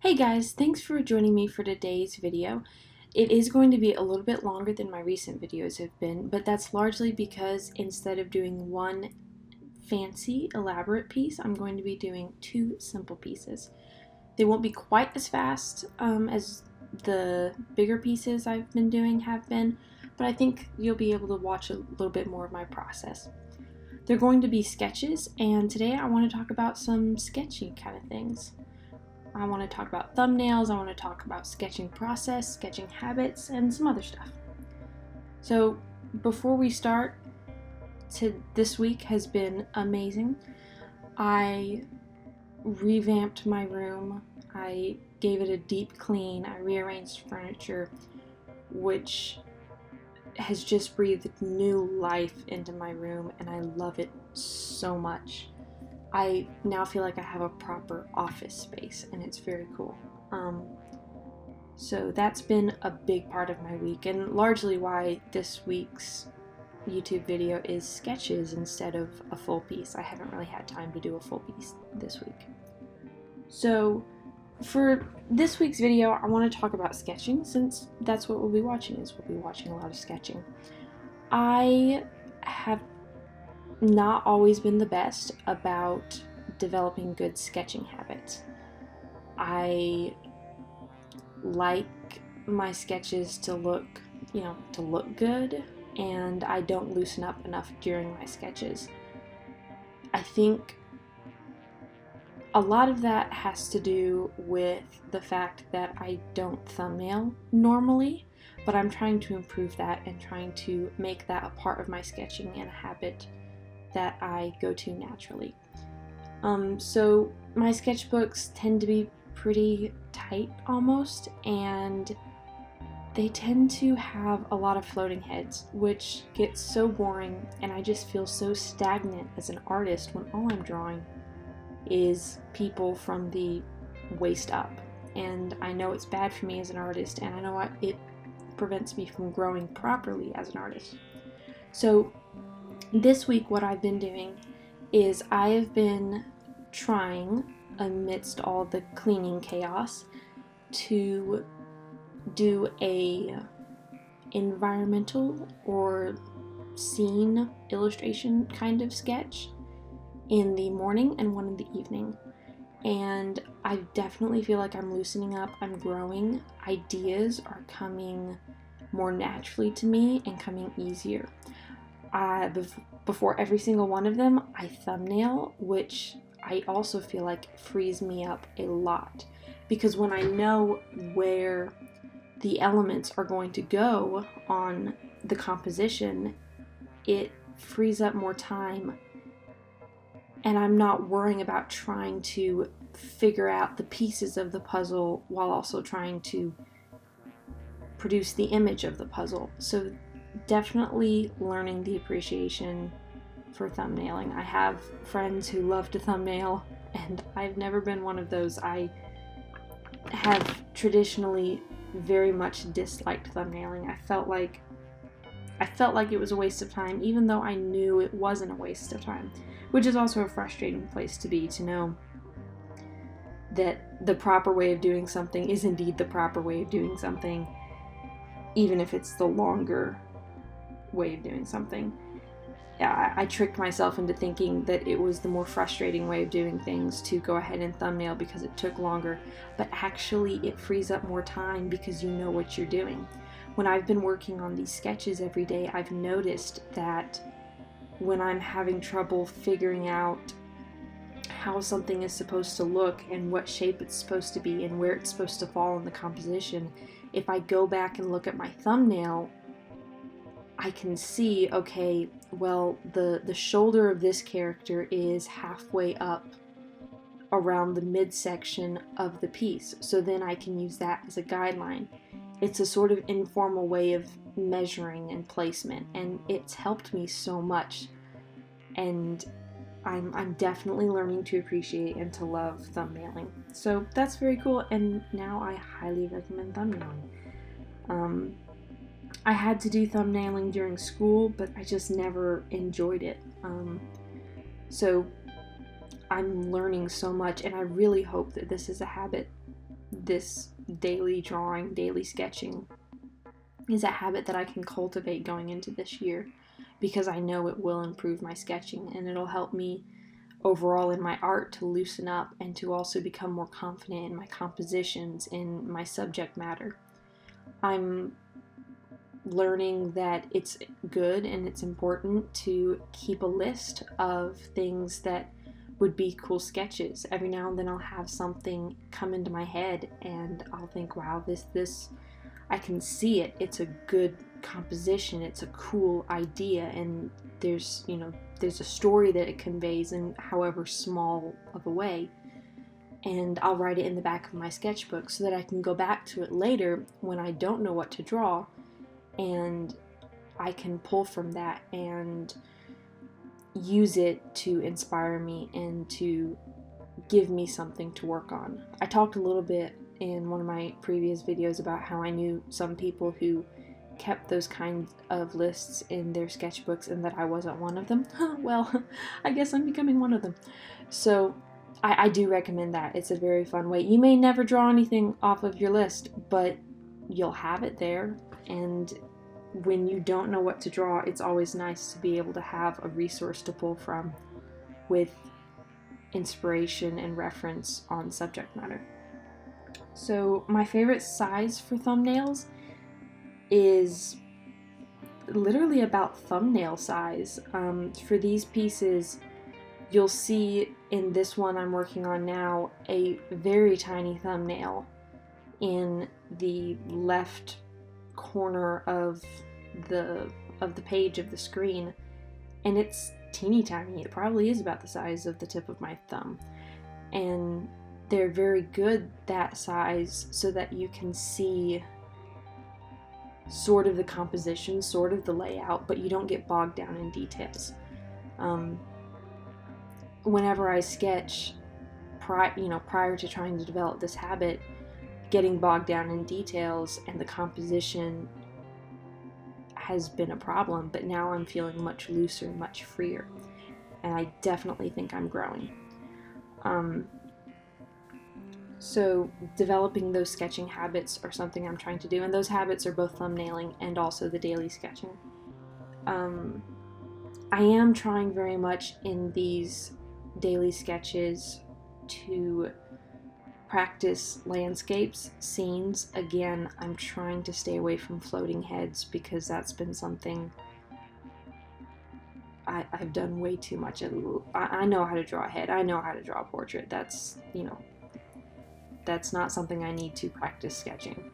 Hey guys, thanks for joining me for today's video. It is going to be a little bit longer than my recent videos have been, but that's largely because instead of doing one fancy, elaborate piece, I'm going to be doing two simple pieces. They won't be quite as fast as the bigger pieces I've been doing have been, but I think you'll be able to watch a little bit more of my process. They're going to be sketches, and today I want to talk about some sketching kind of things. I want to talk about thumbnails, I want to talk about sketching process, sketching habits, and some other stuff. So before we start, this week has been amazing. I revamped my room, I gave it a deep clean, I rearranged furniture, which has just breathed new life into my room, and I love it so much. I now feel like I have a proper office space, and it's very cool. So that's been a big part of my week, and largely why this week's YouTube video is sketches instead of a full piece. I haven't really had time to do a full piece this week. So for this week's video, I want to talk about sketching, since that's what we'll be watching, we'll be watching a lot of sketching. I have not always been the best about developing good sketching habits. I like my sketches to look good, and I don't loosen up enough during my sketches. I think a lot of that has to do with the fact that I don't thumbnail normally, but I'm trying to improve that and trying to make that a part of my sketching and a habit that I go to naturally. So my sketchbooks tend to be pretty tight almost, and they tend to have a lot of floating heads, which gets so boring, and I just feel so stagnant as an artist when all I'm drawing is people from the waist up. And I know it's bad for me as an artist, and I know it prevents me from growing properly as an artist. So this week, what I've been doing is I have been trying, amidst all the cleaning chaos, to do a environmental or scene illustration kind of sketch in the morning and one in the evening. And I definitely feel like I'm loosening up, I'm growing, ideas are coming more naturally to me and coming easier. Before every single one of them, I thumbnail, which I also feel like frees me up a lot, because when I know where the elements are going to go on the composition, it frees up more time, and I'm not worrying about trying to figure out the pieces of the puzzle while also trying to produce the image of the puzzle. So definitely learning the appreciation for thumbnailing. I have friends who love to thumbnail, and I've never been one of those. I have traditionally very much disliked thumbnailing. I felt like it was a waste of time, even though I knew it wasn't a waste of time, which is also a frustrating place to be, to know that the proper way of doing something is indeed the proper way of doing something, even if it's the longer way of doing something. I tricked myself into thinking that it was the more frustrating way of doing things to go ahead and thumbnail because it took longer, but actually it frees up more time because you know what you're doing. When I've been working on these sketches every day, I've noticed that when I'm having trouble figuring out how something is supposed to look and what shape it's supposed to be and where it's supposed to fall in the composition, if I go back and look at my thumbnail, I can see, okay, well, the shoulder of this character is halfway up around the midsection of the piece, so then I can use that as a guideline. It's a sort of informal way of measuring and placement, and it's helped me so much, and I'm definitely learning to appreciate and to love thumbnailing. So that's very cool, and now I highly recommend thumbnailing. I had to do thumbnailing during school, but I just never enjoyed it. So I'm learning so much, and I really hope that this is a habit this daily drawing, daily sketching is a habit that I can cultivate going into this year, because I know it will improve my sketching and it'll help me overall in my art to loosen up and to also become more confident in my compositions, in my subject matter. I'm learning that it's good and it's important to keep a list of things that would be cool sketches. Every now and then I'll have something come into my head and I'll think, wow, this I can see it. It's a good composition. It's a cool idea, and there's a story that it conveys in however small of a way. And I'll write it in the back of my sketchbook so that I can go back to it later when I don't know what to draw, and I can pull from that and use it to inspire me and to give me something to work on. I talked a little bit in one of my previous videos about how I knew some people who kept those kinds of lists in their sketchbooks and that I wasn't one of them. Well, I guess I'm becoming one of them. So I do recommend that. It's a very fun way. You may never draw anything off of your list, but you'll have it there, and when you don't know what to draw, it's always nice to be able to have a resource to pull from with inspiration and reference on subject matter. So my favorite size for thumbnails is literally about thumbnail size. For these pieces, you'll see in this one I'm working on now a very tiny thumbnail in the left corner of the page of the screen, and it's teeny tiny. It probably is about the size of the tip of my thumb, and they're very good that size so that you can see sort of the composition, sort of the layout, but you don't get bogged down in details. Whenever I sketch, prior to trying to develop this habit, getting bogged down in details and the composition has been a problem, but now I'm feeling much looser, much freer, and I definitely think I'm growing. So developing those sketching habits are something I'm trying to do, and those habits are both thumbnailing and also the daily sketching. I am trying very much in these daily sketches to practice landscapes, scenes. Again, I'm trying to stay away from floating heads because that's been something I've done way too much. I know how to draw a head. I know how to draw a portrait. That's not something I need to practice sketching.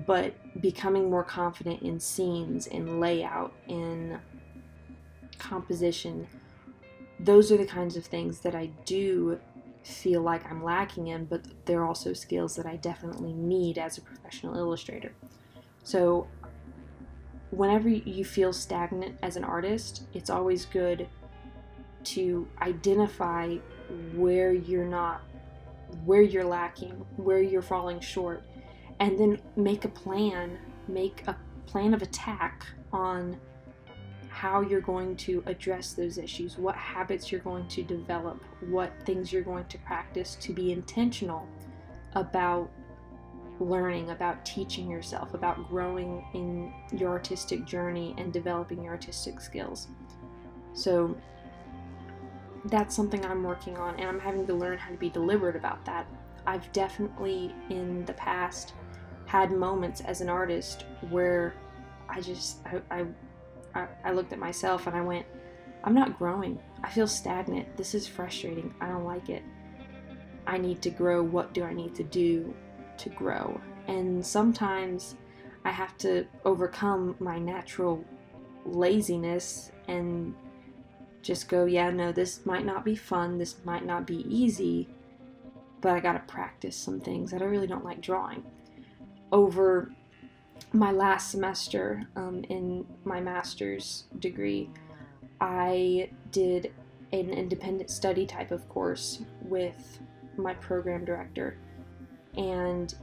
But becoming more confident in scenes, in layout, in composition, those are the kinds of things that I do feel like I'm lacking in, but they're also skills that I definitely need as a professional illustrator. So whenever you feel stagnant as an artist, it's always good to identify where you're lacking, where you're falling short, and then make a plan of attack on how you're going to address those issues, what habits you're going to develop, what things you're going to practice to be intentional about learning, about teaching yourself, about growing in your artistic journey and developing your artistic skills. So that's something I'm working on, and I'm having to learn how to be deliberate about that. I've definitely in the past had moments as an artist where I looked at myself and I went, I'm not growing. I feel stagnant. This is frustrating. I don't like it. I need to grow. What do I need to do to grow? And sometimes I have to overcome my natural laziness and just go, yeah, no, this might not be fun. This might not be easy, but I got to practice some things that I really don't like drawing. Over my last semester in my master's degree, I did an independent study type of course with my program director, and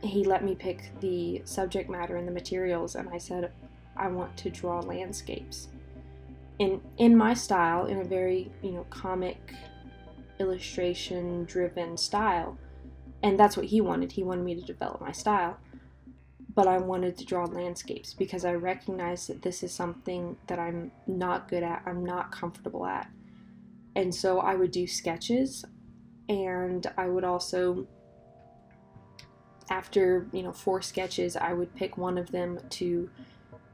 he let me pick the subject matter and the materials, and I said, I want to draw landscapes in my style, in a very comic illustration driven style. And that's what he wanted. He wanted me to develop my style. But I wanted to draw landscapes because I recognized that this is something that I'm not good at, I'm not comfortable at. And so I would do sketches, and I would also, after 4 sketches, I would pick one of them to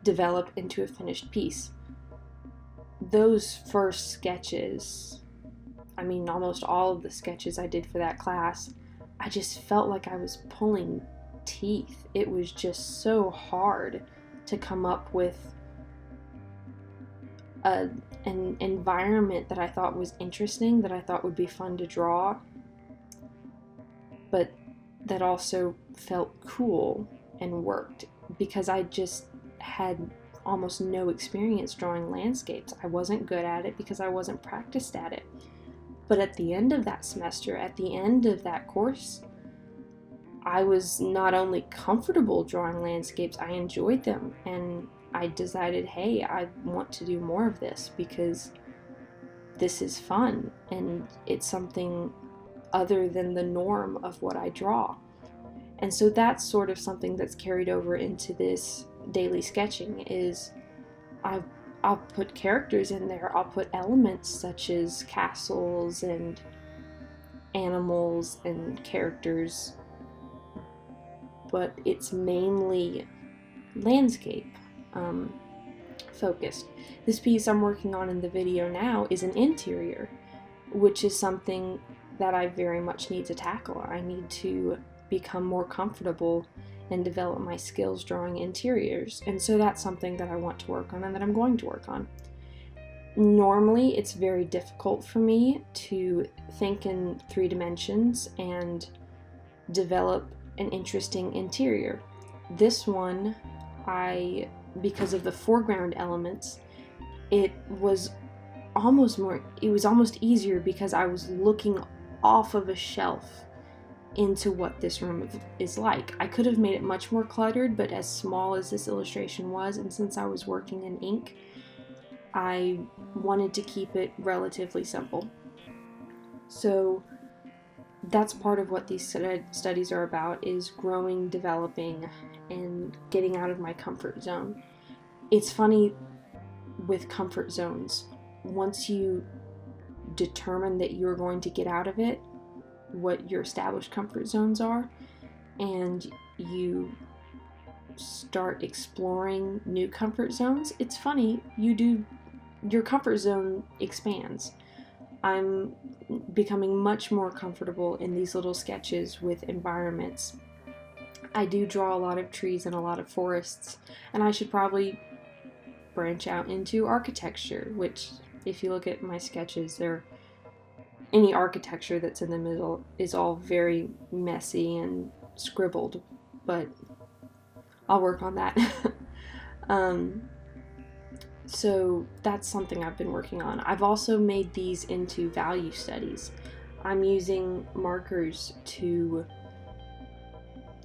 develop into a finished piece. Those first sketches, almost all of the sketches I did for that class, I just felt like I was pulling teeth. It was just so hard to come up with an environment that I thought was interesting, that I thought would be fun to draw, but that also felt cool and worked, because I just had almost no experience drawing landscapes. I wasn't good at it because I wasn't practiced at it. But at the end of that semester, at the end of that course, I was not only comfortable drawing landscapes, I enjoyed them, and I decided, hey, I want to do more of this because this is fun and it's something other than the norm of what I draw. And so that's sort of something that's carried over into this daily sketching. Is I'll put characters in there, I'll put elements such as castles and animals and characters, but it's mainly landscape focused. This piece I'm working on in the video now is an interior, which is something that I very much need to tackle. I need to become more comfortable and develop my skills drawing interiors, and so that's something that I want to work on and that I'm going to work on. Normally it's very difficult for me to think in 3 dimensions and develop an interesting interior. This one, because of the foreground elements, it was almost easier because I was looking off of a shelf into what this room is like. I could have made it much more cluttered, but as small as this illustration was, and since I was working in ink, I wanted to keep it relatively simple. So that's part of what these studies are about, is growing, developing, and getting out of my comfort zone. It's funny with comfort zones. Once you determine that you're going to get out of it, what your established comfort zones are, and you start exploring new comfort zones, it's funny, your comfort zone expands. I'm becoming much more comfortable in these little sketches with environments. I do draw a lot of trees and a lot of forests, and I should probably branch out into architecture, which, if you look at my sketches, any architecture that's in the middle is all very messy and scribbled, but I'll work on that. So that's something I've been working on. I've also made these into value studies. I'm using markers to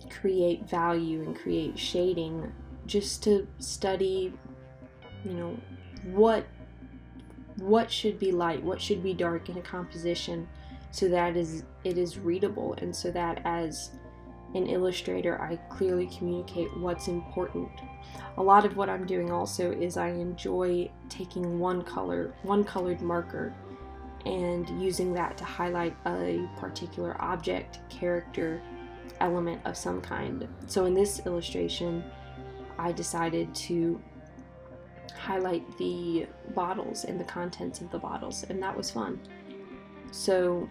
create value and create shading, just to study, what should be light, what should be dark in a composition, so that it is readable, and so that as an illustrator I clearly communicate what's important. A lot of what I'm doing also is I enjoy taking one colored marker and using that to highlight a particular object, character, element of some kind. So in this illustration, I decided to highlight the bottles and the contents of the bottles, and that was fun. So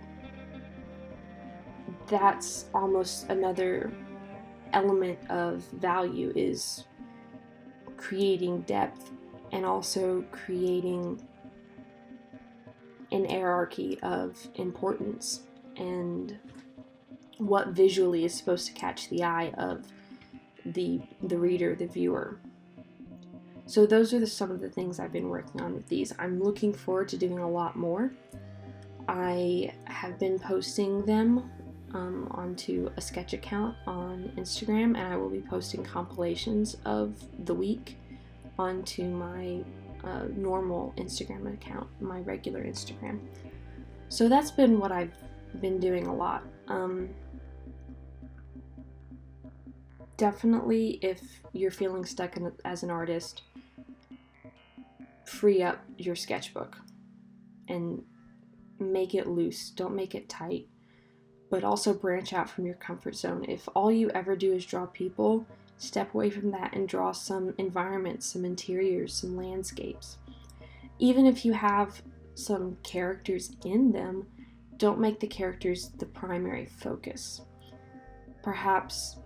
that's almost another element of value, is creating depth and also creating an hierarchy of importance and what visually is supposed to catch the eye of the reader, the viewer. So those are some of the things I've been working on with these. I'm looking forward to doing a lot more. I have been posting them onto a sketch account on Instagram, and I will be posting compilations of the week onto my normal Instagram account, my regular Instagram. So that's been what I've been doing a lot. definitely, if you're feeling stuck as an artist, free up your sketchbook and make it loose. Don't make it tight, but also branch out from your comfort zone. If all you ever do is draw people, step away from that and draw some environments, some interiors, some landscapes. Even if you have some characters in them, don't make the characters the primary focus. Perhaps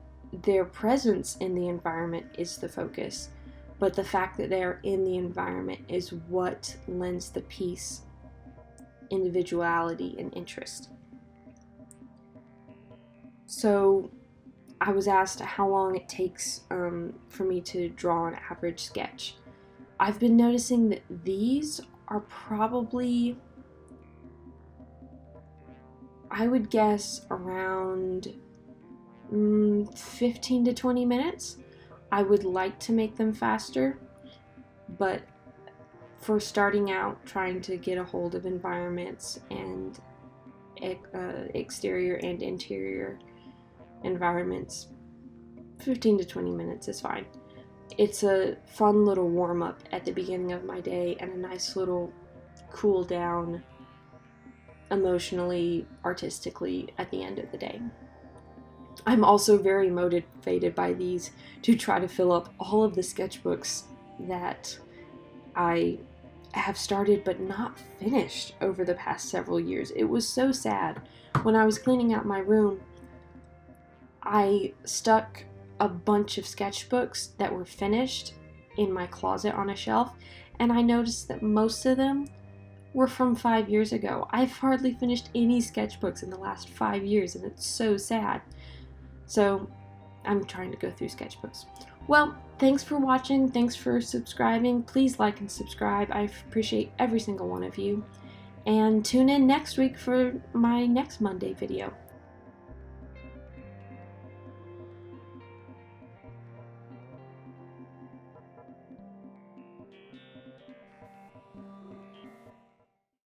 their presence in the environment is the focus, but the fact that they are in the environment is what lends the piece individuality and interest. So I was asked how long it takes for me to draw an average sketch. I've been noticing that these are probably, I would guess, around 15 to 20 minutes. I would like to make them faster, but for starting out, trying to get a hold of environments and exterior and interior environments, 15 to 20 minutes is fine. It's a fun little warm-up at the beginning of my day and a nice little cool down emotionally, artistically at the end of the day. I'm also very motivated by these to try to fill up all of the sketchbooks that I have started but not finished over the past several years. It was so sad. When I was cleaning out my room, I stuck a bunch of sketchbooks that were finished in my closet on a shelf, and I noticed that most of them were from 5 years ago. I've hardly finished any sketchbooks in the last 5 years, and it's so sad. So I'm trying to go through sketchbooks. Well, thanks for watching. Thanks for subscribing. Please like and subscribe. I appreciate every single one of you. And tune in next week for my next Monday video.